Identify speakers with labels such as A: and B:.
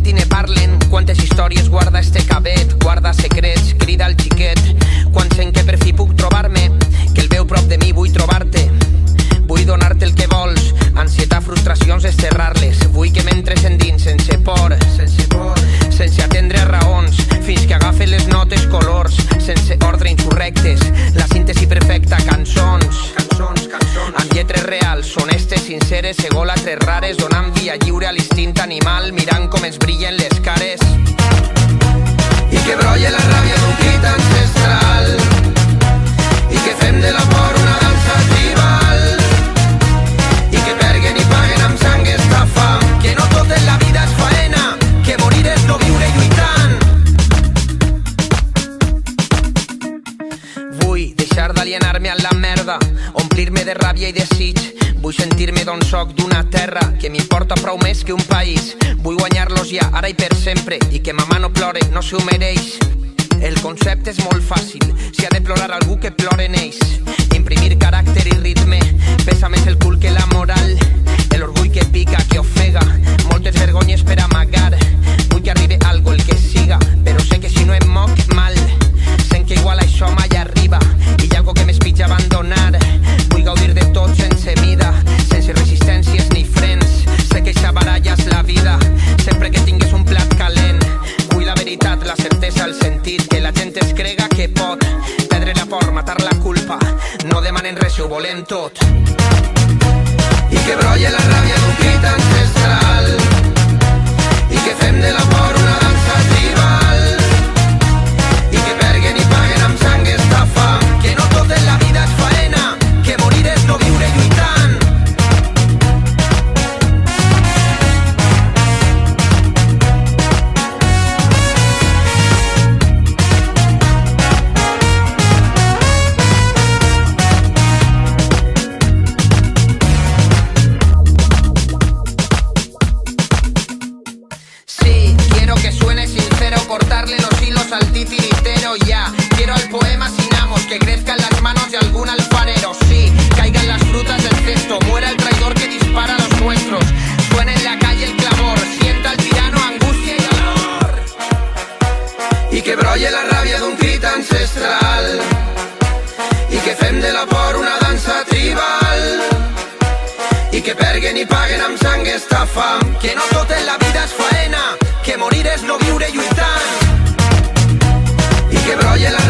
A: i ne parlen. Quantes històries guarda este cabet, guarda secrets, crida al xiquet. Quan sent que per fi puc trobar-me, que el veu prop de mi, vull trobar-te. Vull donar-te el que vols, ansietat, frustracions, desterrar-les. Vull que m'entres endins sense por, sense atendre a raons, fins que agafe les notes colors, sense ordre, insurrectes. La síntesi perfecta, cançons amb lletres reals, honestes, sinceres, egòlatres rares, donant via lliure a l'instint animal, mirant com es brillen les cares. I que brolle la ràbia d'un crit ancestral, i que fem de la por una dansa tribal, i que perguen i paguen amb sang esta fam, que no tot en la vida és faena, que morir és no viure lluitant. Vull deixar d'alienar-me a la merda, omplir-me de ràbia i desig. Vull sentir-me d'on soc, d'una terra que m'importa prou més que un país. Vull guanyar-los ja, ara i per sempre, i que ma mà no plore, no s'ho mereix. El concepte és molt fàcil, si ha de plorar algú que ploren ells. Imprimir caràcter i ritme, pesa més el cul que la moral. L'orgull que pica, que ofega, moltes vergonyes per amagar. Vull que arribi algo, el que siga, però sé que si no em moc mal. Sent que igual això mai arriba, i hi ha algo que m'espitja abandonar. Vull gaudir de tot sense mida, sense resistències ni frens. Sé que eixa baralla és la vida, sempre que tingues un plat calent. Vull la veritat, la certesa, el sentit, que la gent es crega que pot perdre la por, matar la culpa. No demanen res, ho volem tot. I que brolle la ràbia d'un crit ancestral, i que fem de la por una dansa tribal, i que perguen i paguen amb sang esta fam, que no tot en la vida és faena, que morir és no viure lluitant. Cortarle los hilos al titiritero ya. Quiero el poema sin amos, que crezca en las manos de algún alfarero. Sí, caigan las frutas del cesto, muera el traidor que dispara a los nuestros. Suena en la calle el clamor, sienta el tirano angustia y dolor. I que brolle la ràbia d'un crit ancestral, i que fem de la por una dansa tribal, i que perguen i paguen amb sang esta fam, que no tot en la vida és faena, que morir és no viure lluitant. I que brolle la